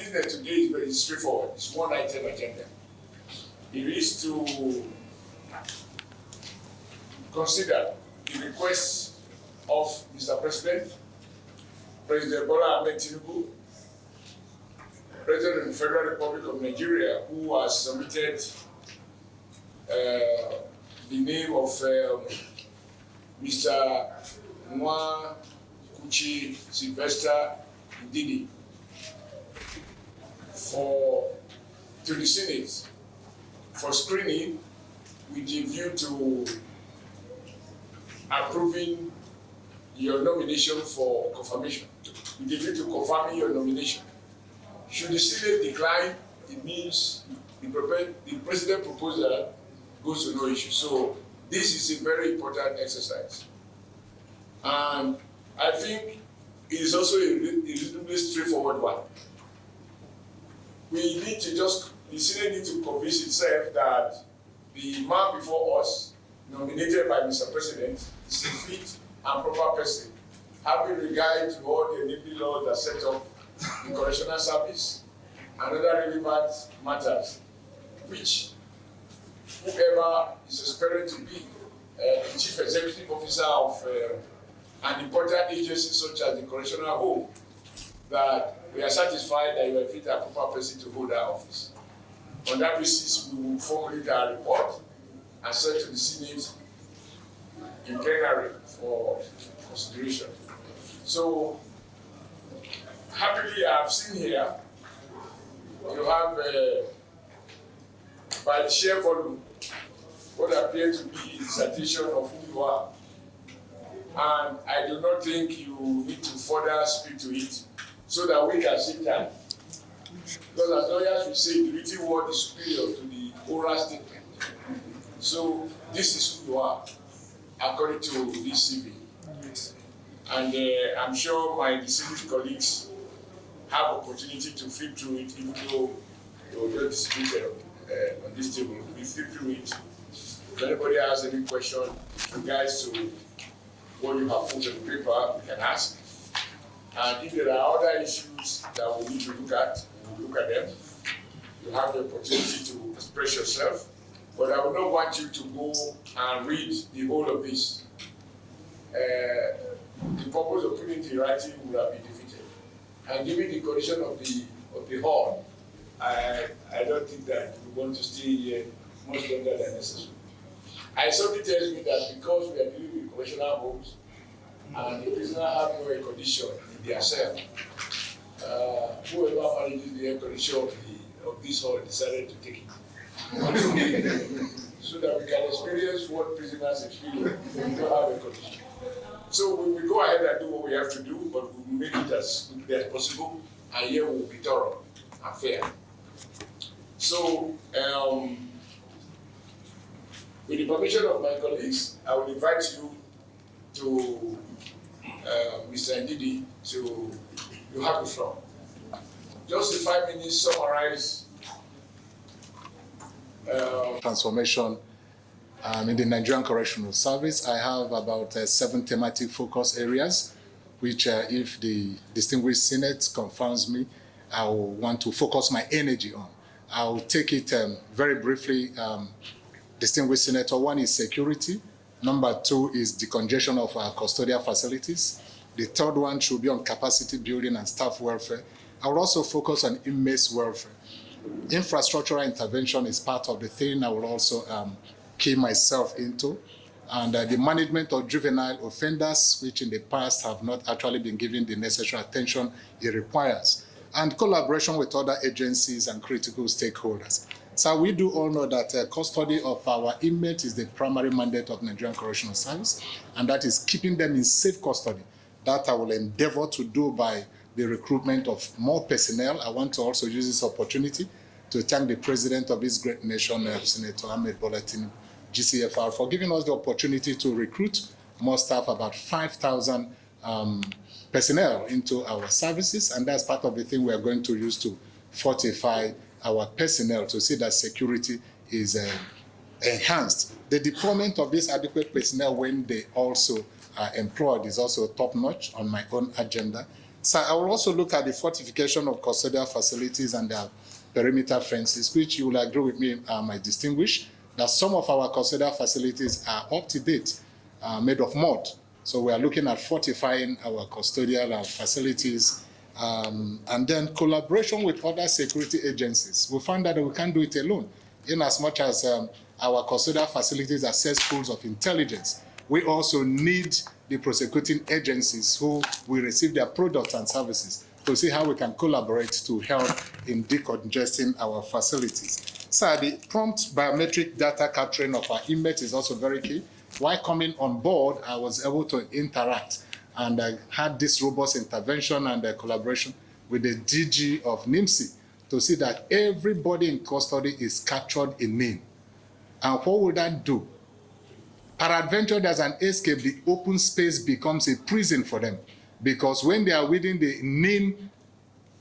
business today is very straightforward. It's one item agenda. It is to consider the request of Mr. President, President Bola Ahmed Tinubu, President of the Federal Republic of Nigeria, who has submitted the name of Mr. Nwa Kuchi Sylvester Ndidi to the Senate for screening with a view to approving your nomination for confirmation, with a view to confirming your nomination. Should the Senate decline, it means the president proposal goes to no issue. So this is a very important exercise. And I think it is also a reasonably straightforward one. We need to the Senate needs to convince itself that the man before us, nominated by Mr. President, is a fit and proper person, having regard to all the enabling laws that set up the correctional service and other relevant matters, which whoever is aspiring to be the chief executive officer of an important agency such as the correctional home, that we are satisfied that you are fit and proper person to hold that office. On that basis, we will formulate our report and send to the Senate in plenary for consideration. So, happily, I have seen here, you have, by the share volume, what appears to be a dissertation of who you are. And I do not think you need to further speak to it so that we can save time. Because as lawyers, we say the written word is superior to the oral statement. So this is who you are, according to this CV. Yes. And I'm sure my distinguished colleagues have opportunity to flip through it, even though they were very distributed on this table. We flip through it. If anybody has any question with regards to what you have put on the paper, we can ask. And if there are other issues that we need to look at, we'll look at them. You have the opportunity to express yourself, but I would not want you to go and read the whole of this. The purpose of putting it in writing would have been defeated. And given the condition of the hall, I don't think that we want to stay here much longer than necessary. Something tells me that because we are dealing with correctional homes and the prisoner have no air condition in their cell, whoever manages the air condition of this hall decided to take it. So that we can experience what prisoners experience when we don't have air condition. So we will go ahead and do what we have to do, but we will make it as quickly as possible, and here we will be thorough and fair. So, with the permission of my colleagues, I will invite you to Mr. Ndidi you have the floor. Just in 5 minutes, summarize transformation in the Nigerian Correctional Service. I have about 7 thematic focus areas, which if the distinguished Senate confirms me, I will want to focus my energy on. I'll take it very briefly. Distinguished Senator, 1 is security. Number 2 is decongestion of our custodial facilities. The 3rd one should be on capacity building and staff welfare. I will also focus on inmates' welfare. Infrastructural intervention is part of the thing I will also key myself into. And the management of juvenile offenders, which in the past have not actually been given the necessary attention it requires. And collaboration with other agencies and critical stakeholders. So we do all know that custody of our inmates is the primary mandate of Nigerian Correctional Service, and that is keeping them in safe custody. That I will endeavor to do by the recruitment of more personnel. I want to also use this opportunity to thank the President of this great nation, Senator Ahmed Bola Tinubu, GCFR, for giving us the opportunity to recruit more staff, about 5,000 personnel into our services, and that's part of the thing we are going to use to fortify our personnel to see that security is enhanced. The deployment of this adequate personnel when they also are employed is also top-notch on my own agenda. So I will also look at the fortification of custodial facilities and their perimeter fences, which you will agree with me, my distinguished, that some of our custodial facilities are up to date, made of mud. So we are looking at fortifying our custodial facilities, and then collaboration with other security agencies. We found that we can't do it alone, in as much as our custodial facilities are cesspools of intelligence. We also need the prosecuting agencies who will receive their products and services to see how we can collaborate to help in decongesting our facilities. So the prompt biometric data capturing of our inmates is also very key. While coming on board, I was able to interact, and I had this robust intervention and collaboration with the DG of NIMSI to see that everybody in custody is captured in NIM. And what would that do? Peradventure, there's an escape, the open space becomes a prison for them. Because when they are within the NIM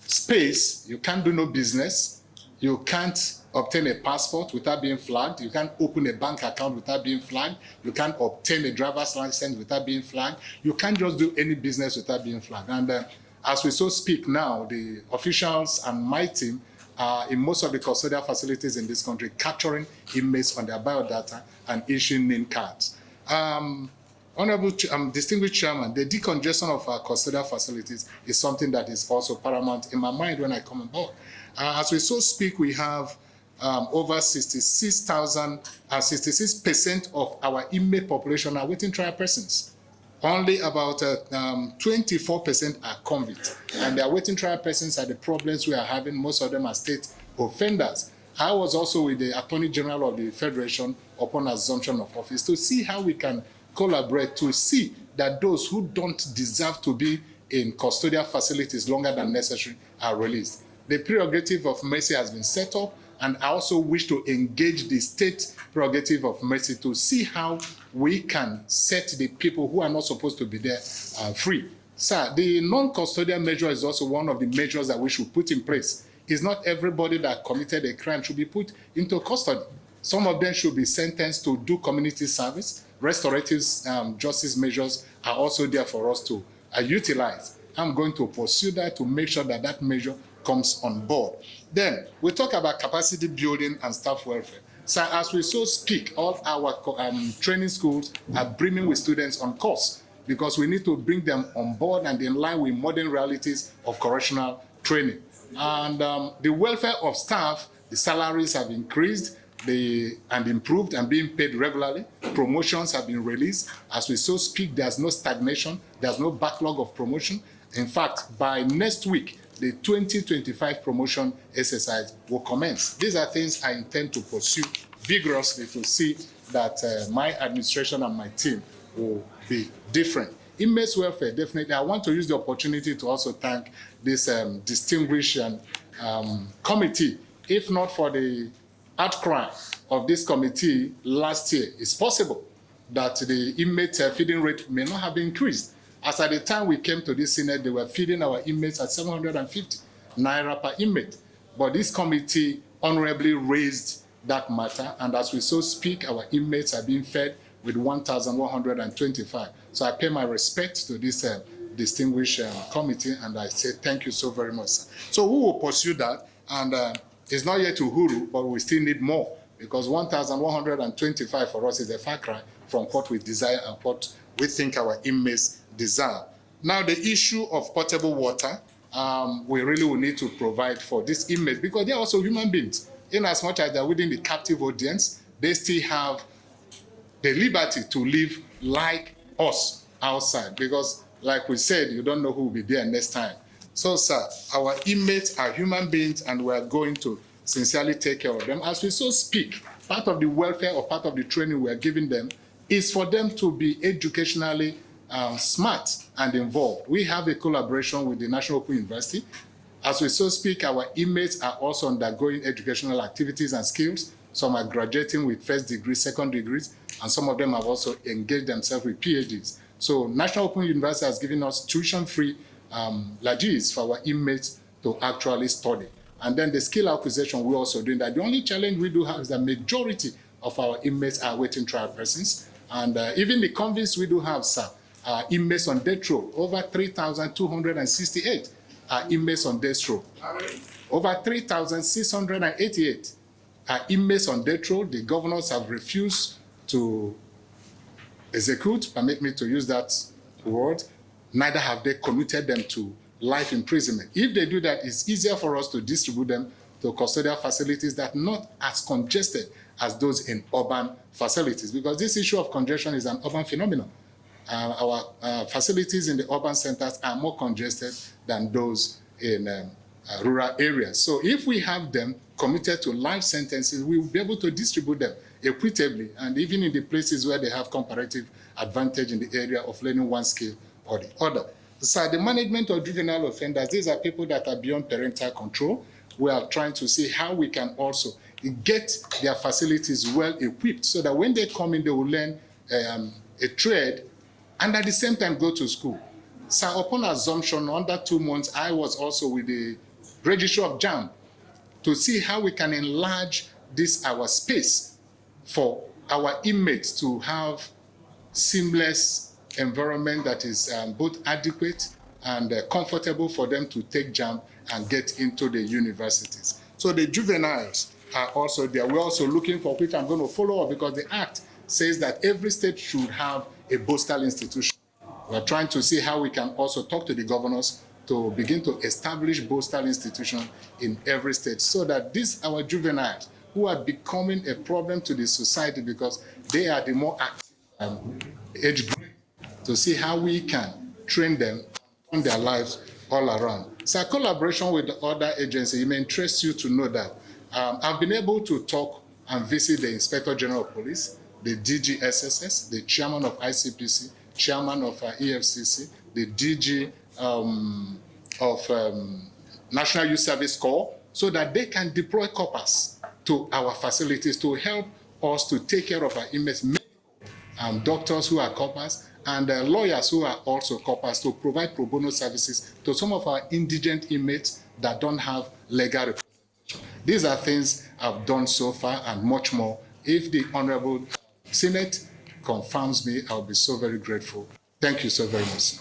space, you can't do no business, you can't obtain a passport without being flagged, you can't open a bank account without being flagged, you can't obtain a driver's license without being flagged, you can't just do any business without being flagged. And as we so speak now, the officials and my team are in most of the custodial facilities in this country capturing inmates on their biodata and issuing NIN cards. Honorable distinguished chairman, the decongestion of our custodial facilities is something that is also paramount in my mind when I come on board. As we so speak, we have over 66% of our inmate population are waiting trial persons. Only about 24% are convicts, and the awaiting trial persons are the problems we are having. Most of them are state offenders. I was also with the Attorney General of the Federation upon assumption of office to see how we can collaborate to see that those who don't deserve to be in custodial facilities longer than necessary are released. The prerogative of mercy has been set up, and I also wish to engage the state prerogative of mercy to see how we can set the people who are not supposed to be there free. Sir, the non-custodial measure is also one of the measures that we should put in place. It's not everybody that committed a crime should be put into custody. Some of them should be sentenced to do community service. Restorative justice measures are also there for us to utilize. I'm going to pursue that to make sure that that measure comes on board. Then we talk about capacity building and staff welfare. So as we so speak, all our training schools are brimming with students on course because we need to bring them on board and in line with modern realities of correctional training. And the welfare of staff, the salaries have increased and improved and being paid regularly. Promotions have been released. As we so speak, there's no stagnation, there's no backlog of promotion. In fact, by next week, the 2025 promotion exercise will commence. These are things I intend to pursue vigorously to see that my administration and my team will be different. Inmates welfare, definitely. I want to use the opportunity to also thank this distinguished committee. If not for the outcry of this committee last year, it's possible that the inmate feeding rate may not have been increased. As at the time we came to this Senate, they were feeding our inmates at 750 naira per inmate. But this committee honorably raised that matter, and as we so speak, our inmates are being fed with 1,125. So I pay my respect to this distinguished committee, and I say thank you so very much, sir. So we will pursue that, and it's not yet Uhuru, but we still need more, because 1,125 for us is a far cry from what we desire and what we think our inmates deserve. Now, the issue of potable water, we really will need to provide for these inmates because they are also human beings. In as much as they're within the captive audience, they still have the liberty to live like us outside because, like we said, you don't know who will be there next time. So, sir, our inmates are human beings and we are going to sincerely take care of them. As we so speak, part of the welfare or part of the training we are giving them is for them to be educationally smart and involved. We have a collaboration with the National Open University. As we so speak, our inmates are also undergoing educational activities and skills. Some are graduating with first degrees, second degrees, and some of them have also engaged themselves with PhDs. So National Open University has given us tuition-free lodges for our inmates to actually study. And then the skill acquisition, we're also doing that. The only challenge we do have is that majority of our inmates are waiting trial persons. And even the convicts we do have, sir, inmates on death row. Over 3,268 are inmates on death row. Over 3,688 are inmates on death row. The governors have refused to execute, permit me to use that word, neither have they committed them to life imprisonment. If they do that, it's easier for us to distribute them to custodial facilities that are not as congested as those in urban facilities, because this issue of congestion is an urban phenomenon. Our facilities in the urban centers are more congested than those in rural areas. So if we have them committed to life sentences, we will be able to distribute them equitably, and even in the places where they have comparative advantage in the area of learning one skill or the other. So the management of juvenile offenders, these are people that are beyond parental control. We are trying to see how we can also get their facilities well equipped so that when they come in, they will learn a trade and at the same time go to school. So upon assumption, under 2 months, I was also with the registry of JAMB to see how we can enlarge this our space for our inmates to have seamless environment that is both adequate and comfortable for them to take JAMB and get into the universities. So the juveniles are also there. We're also looking for, which I'm going to follow up, because the Act says that every state should have a postal institution. We're trying to see how we can also talk to the governors to begin to establish postal institutions in every state, so that these our juveniles who are becoming a problem to the society because they are the more active age group, to see how we can train them on their lives all around. So collaboration with the other agencies, it may interest you to know that I've been able to talk and visit the Inspector General of Police, the DGSSS, the chairman of ICPC, chairman of EFCC, the DG of National Youth Service Corps, so that they can deploy corpers to our facilities to help us to take care of our inmates, doctors who are corpers, and lawyers who are also corpers, to provide pro bono services to some of our indigent inmates that don't have legal representation. These are things I've done so far and much more. If the Honorable Senate confirms me, I'll be so very grateful. Thank you so very much.